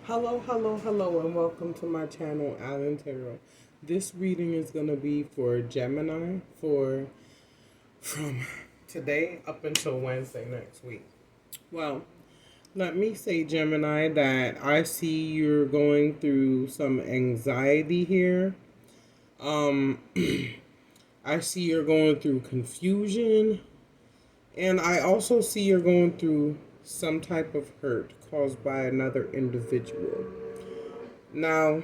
Hello, and welcome to my channel, Alan Tarot. This reading is going to be for Gemini from today up until Wednesday next week. Well, let me say, Gemini, that I see you're going through some anxiety here. I see you're going through confusion, and I also see you're going through some type of hurt caused by another individual. Now,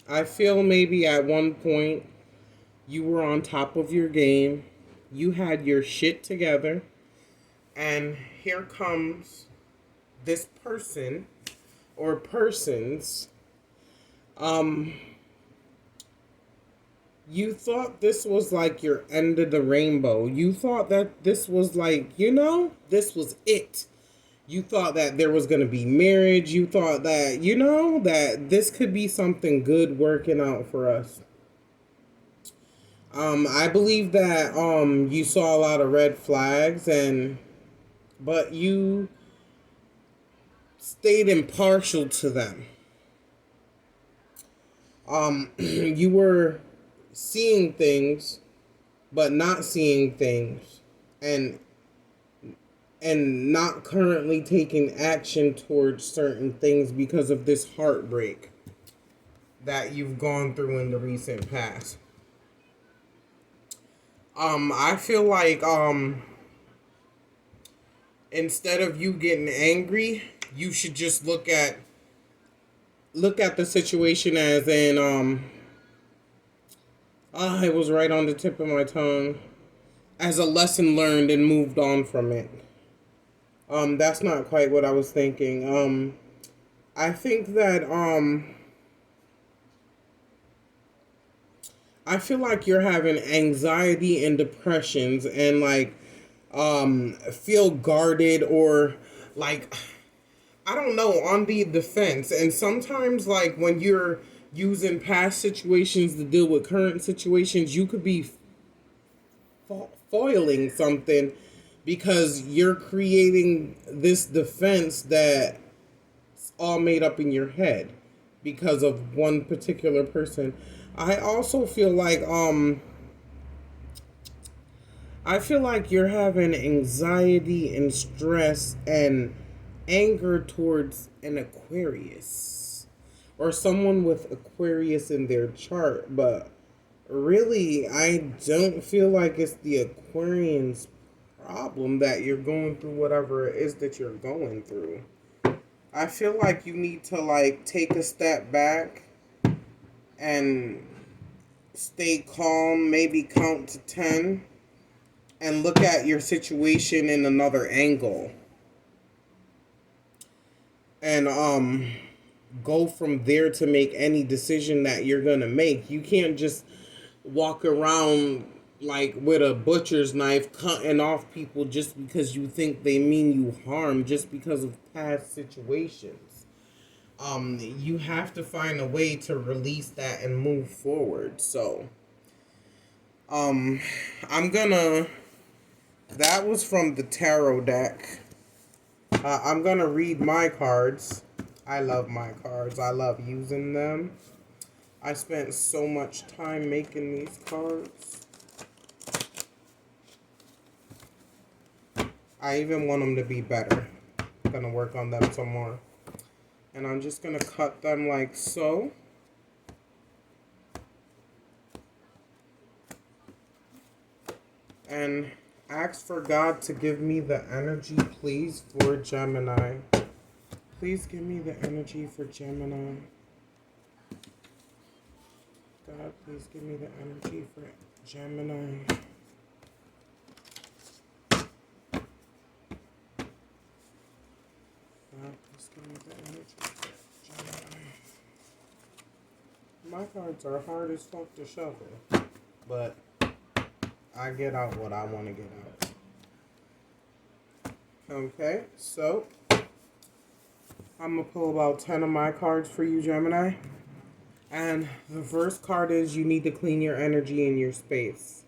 I feel maybe at one point you were on top of your game, you had your shit together, and here comes this person or persons. Um, you thought this was like your end of the rainbow. You thought that this was like, this was it. You thought that there was going to be marriage. You thought that, that this could be something good working out for us. I believe that you saw a lot of red flags, but you stayed impartial to them. You were seeing things, but not seeing things, and not currently taking action towards certain things because of this heartbreak that you've gone through in the recent past. I feel like instead of you getting angry, you should just look at the situation as in it was right on the tip of my tongue, as a lesson learned and moved on from it. That's not quite what I was thinking. I think that I feel like you're having anxiety and depressions and feel guarded or like, I don't know, on the defense. And sometimes like when you're using past situations to deal with current situations, you could be foiling something because you're creating this defense that's all made up in your head because of one particular person. I also feel like you're having anxiety and stress and anger towards an Aquarius or someone with Aquarius in their chart, but really I don't feel like it's the Aquarian's problem that you're going through whatever it is that you're going through. I feel like you need to take a step back and stay calm, maybe count to 10 and look at your situation in another angle. And go from there to make any decision that you're going to make. You can't just walk around like with a butcher's knife cutting off people just because you think they mean you harm, just because of past situations. You have to find a way to release that and move forward. So that was from the tarot deck. I'm gonna read my cards. I love my cards. I love using them. I spent so much time making these cards. I even want them to be better. I'm gonna work on them some more. And I'm just gonna cut them like so. And ask for God to give me the energy, please, for Gemini. Please give me the energy for Gemini. God, please give me the energy for Gemini. God, please give me the energy for Gemini. My cards are hard as fuck to shuffle, but I get out what I want to get out. Okay, so I'm going to pull about 10 of my cards for you, Gemini. And the first card is you need to clean your energy in your space.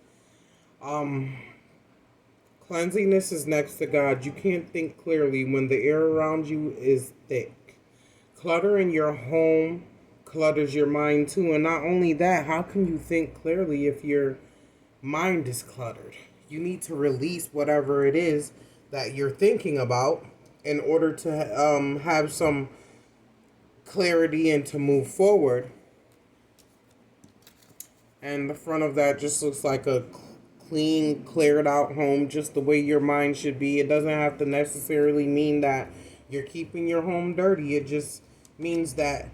Cleanliness is next to God. You can't think clearly when the air around you is thick. Clutter in your home clutters your mind too. And not only that, how can you think clearly if your mind is cluttered? You need to release whatever it is that you're thinking about in order to have some clarity and to move forward. And the front of that just looks like a clean, cleared out home, just the way your mind should be. It doesn't have to necessarily mean that you're keeping your home dirty. It just means that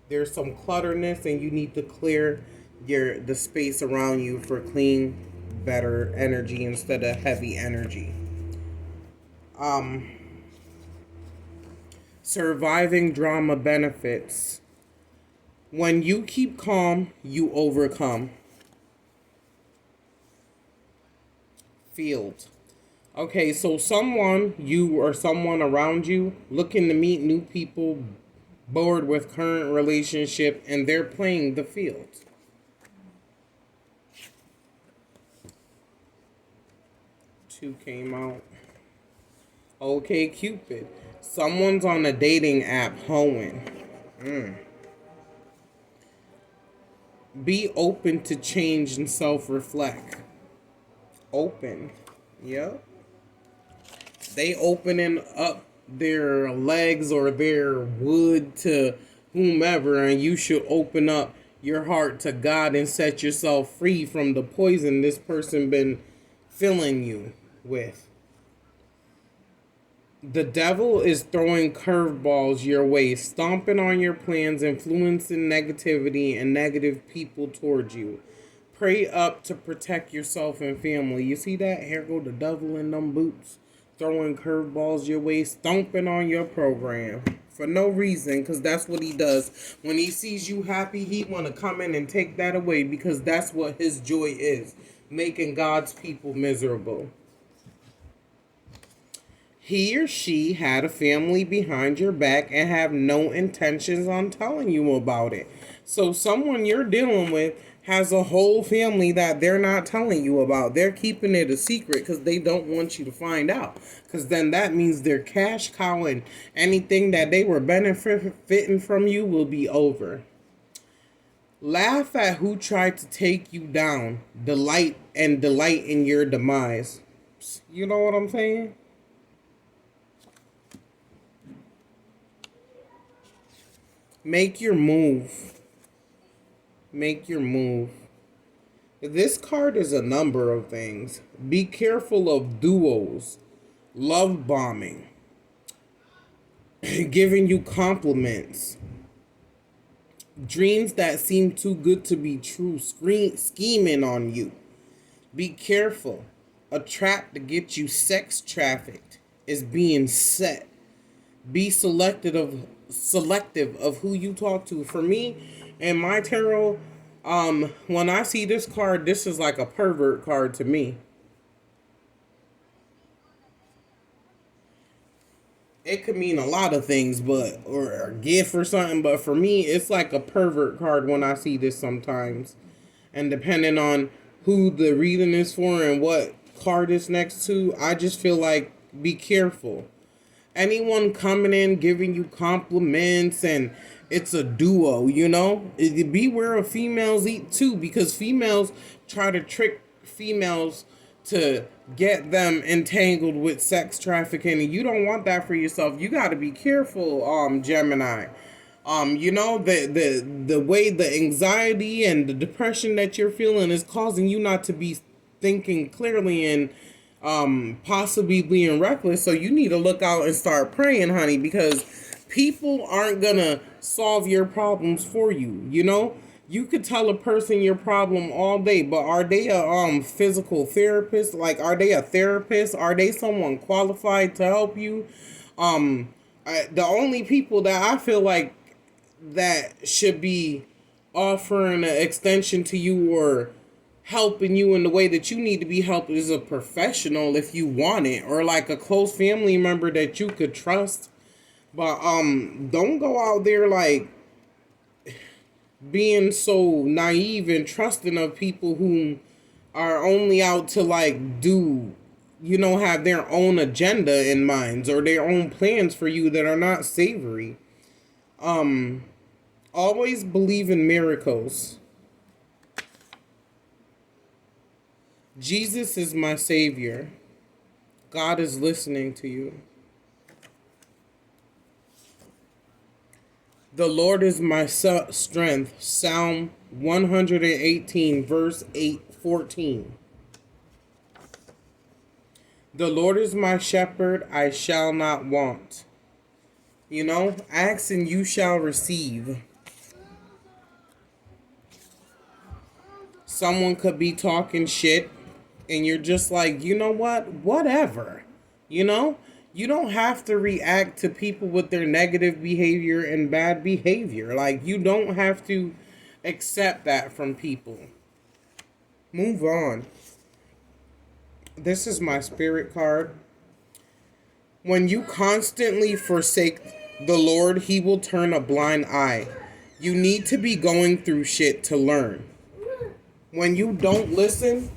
there's some clutterness and you need to clear the space around you for clean, better energy instead of heavy energy. Um Surviving drama benefits. When you keep calm, you overcome. Field. Okay, so you or someone around you, looking to meet new people, bored with current relationship, and they're playing the field. Two came out. Okay, Cupid. Someone's on a dating app hoeing. Be open to change and self-reflect. Open. Yep. They opening up their legs or their wood to whomever, and you should open up your heart to God and set yourself free from the poison this person been filling you with. The devil is throwing curveballs your way, stomping on your plans, influencing negativity and negative people towards you. Pray up to protect yourself and family. You see that? Here go the devil in them boots, throwing curveballs your way, stomping on your program for no reason, because that's what he does. When he sees you happy, he want to come in and take that away, because that's what his joy is, making God's people miserable. He or she had a family behind your back and have no intentions on telling you about it. So someone you're dealing with has a whole family that they're not telling you about. They're keeping it a secret because they don't want you to find out. Because then that means they're cash cowing. Anything that they were benefiting from you will be over. Laugh at who tried to take you down. Delight in your demise. You know what I'm saying? Make your move. Make your move. This card is a number of things. Be careful of duos, love bombing, giving you compliments, dreams that seem too good to be true, scheming on you. Be careful. A trap to get you sex trafficked is being set. Be selective of who you talk to. For me and my tarot, when I see this card, this is like a pervert card to me. It could mean a lot of things, but or a gift or something, but for me it's like a pervert card when I see this sometimes. And depending on who the reading is for and what card is next to, I just feel like be careful. Anyone coming in giving you compliments and it's a duo, you know? Beware of females too, because females try to trick females to get them entangled with sex trafficking, and you don't want that for yourself. You got to be careful, Gemini. You know, the way the anxiety and the depression that you're feeling is causing you not to be thinking clearly and possibly being reckless. So you need to look out and start praying, honey, because people aren't gonna solve your problems for you. You know, you could tell a person your problem all day, but are they a physical therapist? Like, are they a therapist? Are they someone qualified to help you? The only people that I feel like that should be offering an extension to you or helping you in the way that you need to be helped is a professional if you want it, or like a close family member that you could trust. But don't go out there like being so naive and trusting of people who are only out to like do, you know, have their own agenda in mind or their own plans for you that are not savory. Um, always believe in miracles. Jesus is my savior. God is listening to you. The Lord is my strength. Psalm 118, verse 8-14. The Lord is my shepherd, I shall not want. You know, ask and you shall receive. Someone could be talking shit and you're just like, you know what? Whatever. You know? You don't have to react to people with their negative behavior and bad behavior. Like, you don't have to accept that from people. Move on. This is my spirit card. When you constantly forsake the Lord, He will turn a blind eye. You need to be going through shit to learn. When you don't listen,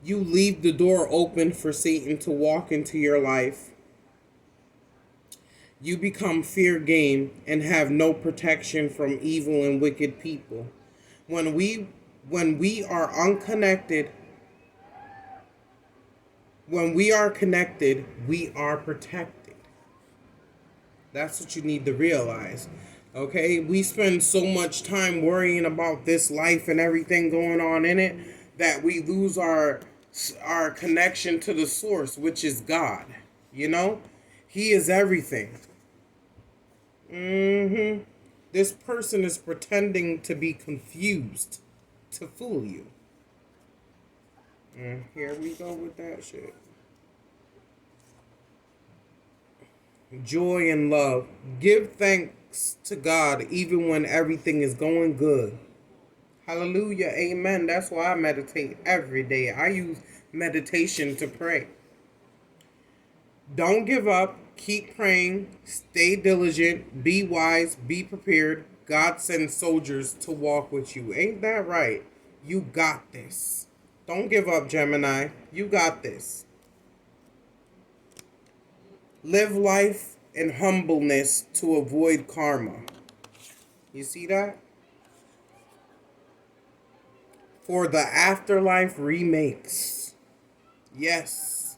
you leave the door open for Satan to walk into your life. You become fair game and have no protection from evil and wicked people. When we are unconnected, when we are connected, we are protected. That's what you need to realize. Okay? We spend so much time worrying about this life and everything going on in it that we lose our connection to the source, which is God. You know? He is everything. This person is pretending to be confused to fool you. And here we go with that shit. Joy and love. Give thanks to God even when everything is going good. Hallelujah. Amen. That's why I meditate every day. I use meditation to pray. Don't give up. Keep praying. Stay diligent. Be wise. Be prepared. God sends soldiers to walk with you. Ain't that right? You got this. Don't give up, Gemini. You got this. Live life in humbleness to avoid karma. You see that? For the afterlife remakes. Yes.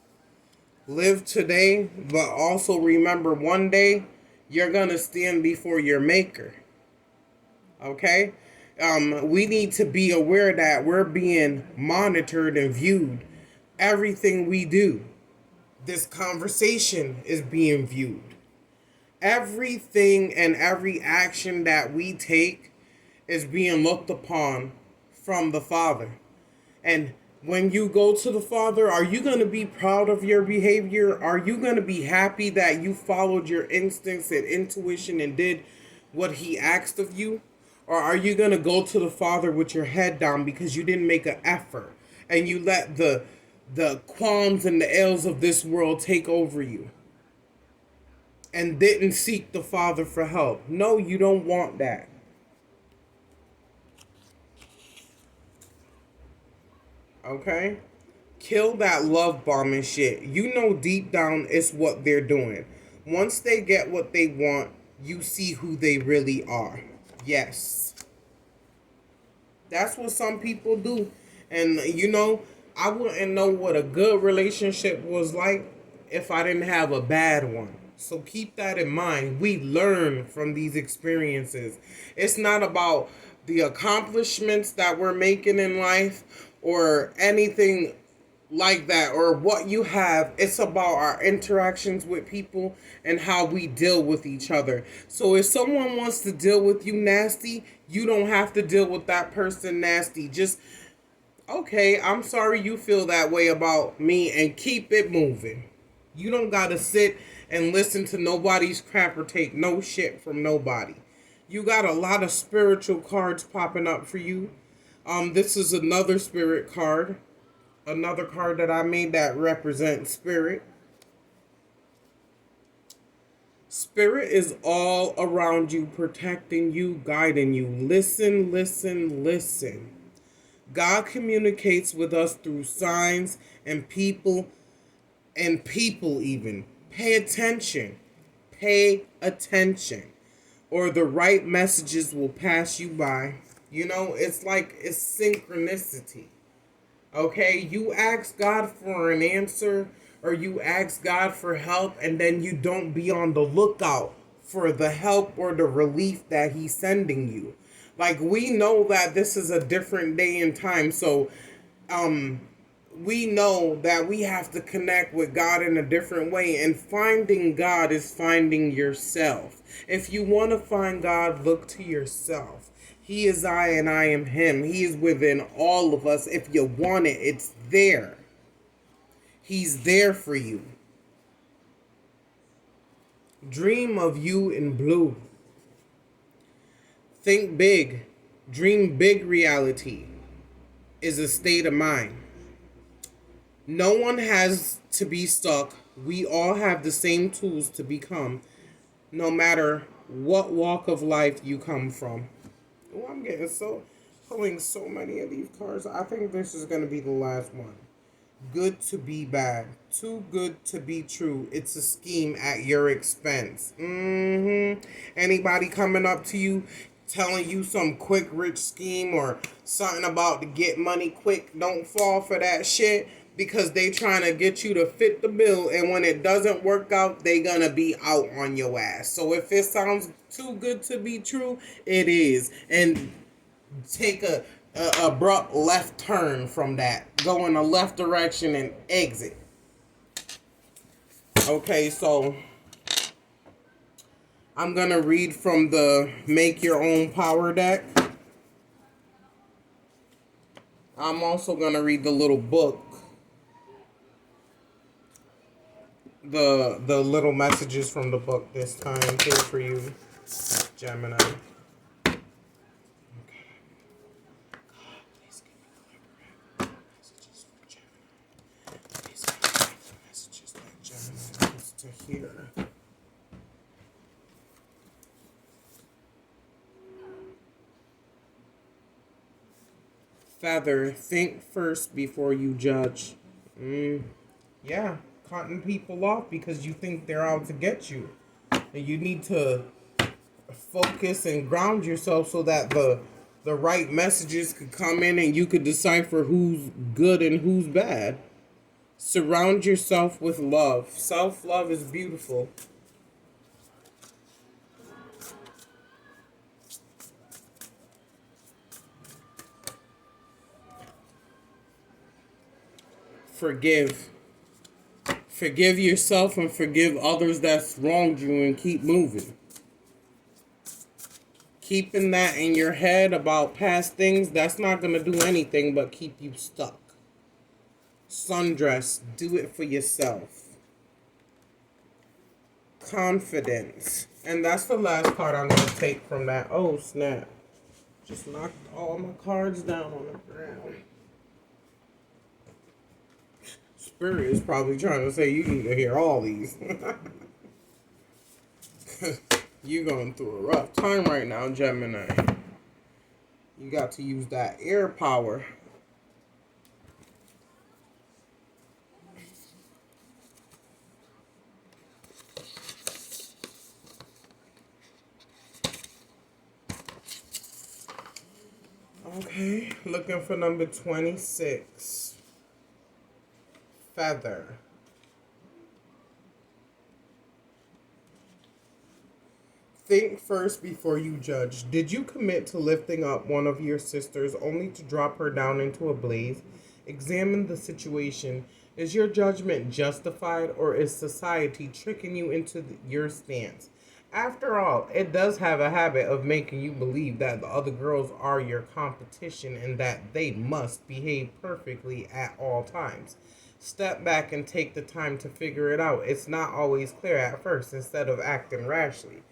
Live today, but also remember one day you're going to stand before your maker. Okay? We need to be aware that we're being monitored and viewed. Everything we do. This conversation is being viewed. Everything and every action that we take is being looked upon from the Father. And when you go to the Father, are you going to be proud of your behavior? Are you going to be happy that you followed your instincts and intuition and did what He asked of you? Or are you going to go to the Father with your head down because you didn't make an effort and you let the qualms and the ills of this world take over you and didn't seek the Father for help? No, you don't want that. Okay? Kill that love bombing shit. You know deep down it's what they're doing. Once they get what they want, you see who they really are. Yes. That's what some people do. And you know, I wouldn't know what a good relationship was like if I didn't have a bad one. So keep that in mind. We learn from these experiences. It's not about the accomplishments that we're making in life or anything like that or what you have. It's about our interactions with people and how we deal with each other. So if someone wants to deal with you nasty, you don't have to deal with that person nasty. Just, okay, I'm sorry you feel that way about me, and keep it moving. You don't gotta sit and listen to nobody's crap or take no shit from nobody. You got a lot of spiritual cards popping up for you. This is another spirit card. Another card that I made that represents spirit. Spirit is all around you, protecting you, guiding you. Listen, listen, listen. God communicates with us through signs and people even. Pay attention. Pay attention. Or the right messages will pass you by. You know, it's synchronicity. Okay, you ask God for an answer or you ask God for help, and then you don't be on the lookout for the help or the relief that He's sending you. Like, we know that this is a different day and time, so um we know that we have to connect with God in a different way, and finding God is finding yourself. If you want to find God, look to yourself. He is I and I am Him. He is within all of us. If you want it, it's there. He's there for you. Dream of you in blue. Think big. Dream big. Reality is a state of mind. No one has to be stuck. We all have the same tools to become, no matter what walk of life you come from. Oh, I'm getting pulling so many of these cards. I think this is going to be the last one. Good to be bad. Too good to be true. It's a scheme at your expense. Anybody coming up to you telling you some quick rich scheme or something about to get money quick, don't fall for that shit, because they trying to get you to fit the bill, and when it doesn't work out, they gonna be out on your ass. So if it sounds too good to be true, it is. And take a abrupt left turn from that. Go in a left direction and exit. Okay, so I'm gonna read from the Make Your Own Power deck. I'm also gonna read the little book. The little messages from the book this time here for you, Gemini. To hear. Feather, think first before you judge. Yeah, cutting people off because you think they're out to get you. And you need to focus and ground yourself so that the right messages could come in and you could decipher who's good and who's bad. Surround yourself with love. Self-love is beautiful. Forgive. Forgive yourself and forgive others that's wronged you and keep moving. Keeping that in your head about past things, that's not going to do anything but keep you stuck. Sundress, do it for yourself. Confidence. And that's the last card I'm going to take from that. Oh, snap. Just knocked all my cards down on the ground. Spirit is probably trying to say you need to hear all these. You're going through a rough time right now, Gemini. You got to use that air power. Okay, looking for number 26. Feather. Think first before you judge. Did you commit to lifting up one of your sisters only to drop her down into a blaze? Examine the situation. Is your judgment justified, or is society tricking you into your stance? After all, it does have a habit of making you believe that the other girls are your competition and that they must behave perfectly at all times. Step back and take the time to figure it out. It's not always clear at first, instead of acting rashly.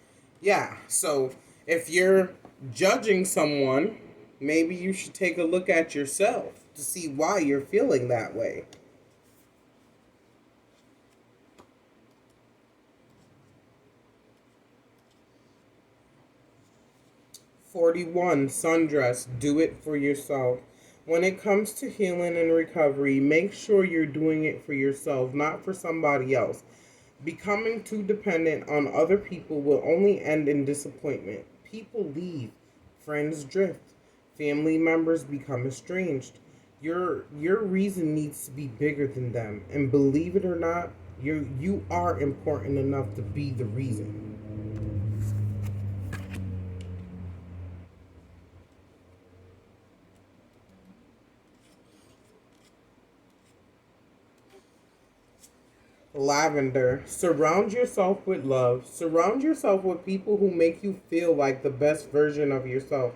Yeah, so if you're judging someone, maybe you should take a look at yourself to see why you're feeling that way. 41, sundress, do it for yourself. When it comes to healing and recovery, make sure you're doing it for yourself, not for somebody else. Becoming too dependent on other people will only end in disappointment. People leave, friends drift, family members become estranged. Your reason needs to be bigger than them, and believe it or not, you are important enough to be the reason. Lavender. Surround yourself with love. Surround yourself with people who make you feel like the best version of yourself.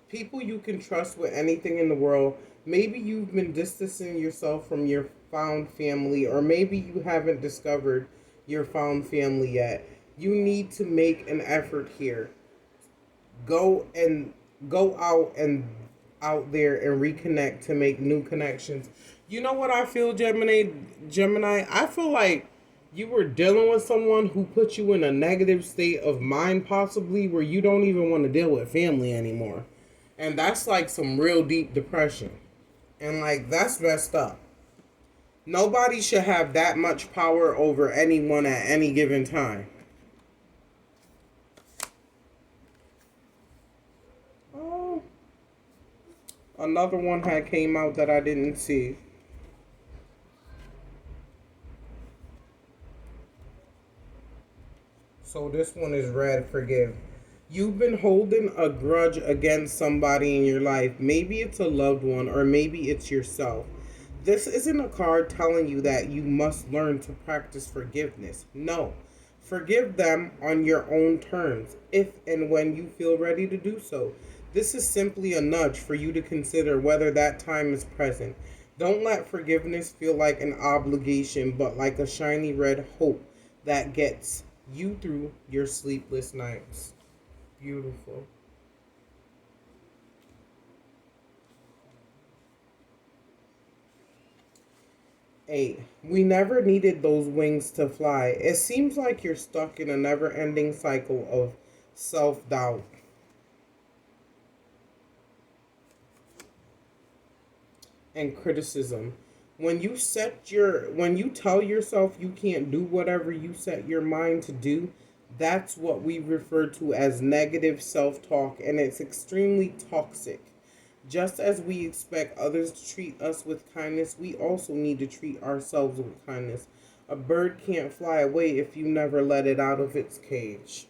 People you can trust with anything in the world. Maybe you've been distancing yourself from your found family, or maybe you haven't discovered your found family yet. You need to make an effort here. Go and go out there and reconnect to make new connections. You know what I feel, Gemini? I feel like you were dealing with someone who put you in a negative state of mind, possibly where you don't even want to deal with family anymore. And that's like some real deep depression. And like that's messed up. Nobody should have that much power over anyone at any given time. Oh, another one had came out that I didn't see. So this one is red, forgive. You've been holding a grudge against somebody in your life. Maybe it's a loved one or maybe it's yourself. This isn't a card telling you that you must learn to practice forgiveness. No. Forgive them on your own terms, if and when you feel ready to do so. This is simply a nudge for you to consider whether that time is present. Don't let forgiveness feel like an obligation, but like a shiny red hope that gets you through your sleepless nights. Beautiful. 8. We never needed those wings to fly. It seems like you're stuck in a never ending cycle of self doubt and criticism. When you tell yourself you can't do whatever you set your mind to do, that's what we refer to as negative self-talk, and it's extremely toxic. Just as we expect others to treat us with kindness, we also need to treat ourselves with kindness. A bird can't fly away if you never let it out of its cage.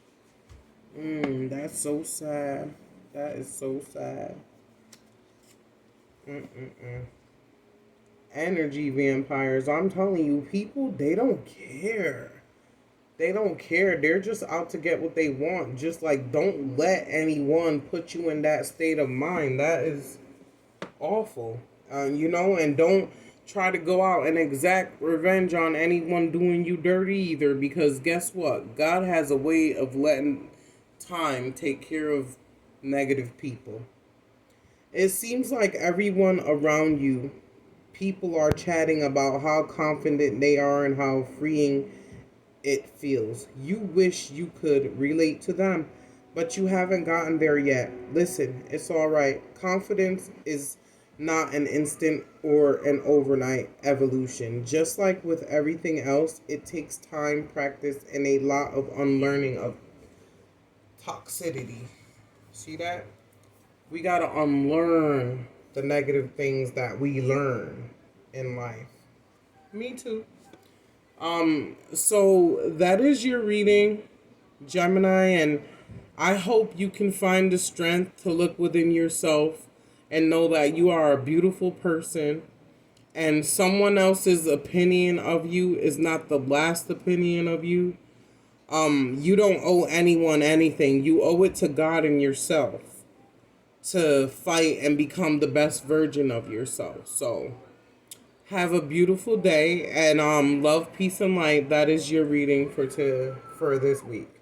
That's so sad. That is so sad. Mm-mm-mm. Energy vampires. I'm telling you, people, they don't care. They don't care. They're just out to get what they want. Just like, don't let anyone put you in that state of mind. That is awful. And don't try to go out and exact revenge on anyone doing you dirty either, because guess what? God has a way of letting time take care of negative people. It seems like everyone around you, people are chatting about how confident they are and how freeing it feels. You wish you could relate to them, but you haven't gotten there yet. Listen, it's all right. Confidence is not an instant or an overnight evolution. Just like with everything else, it takes time, practice, and a lot of unlearning of toxicity. See that? We got to unlearn the negative things that we learn in life. Me too. So that is your reading, Gemini, and I hope you can find the strength to look within yourself and know that you are a beautiful person, and someone else's opinion of you is not the last opinion of you. You don't owe anyone anything. You owe it to God and yourself to fight and become the best version of yourself. So have a beautiful day, and love, peace, and light. That is your reading for this week.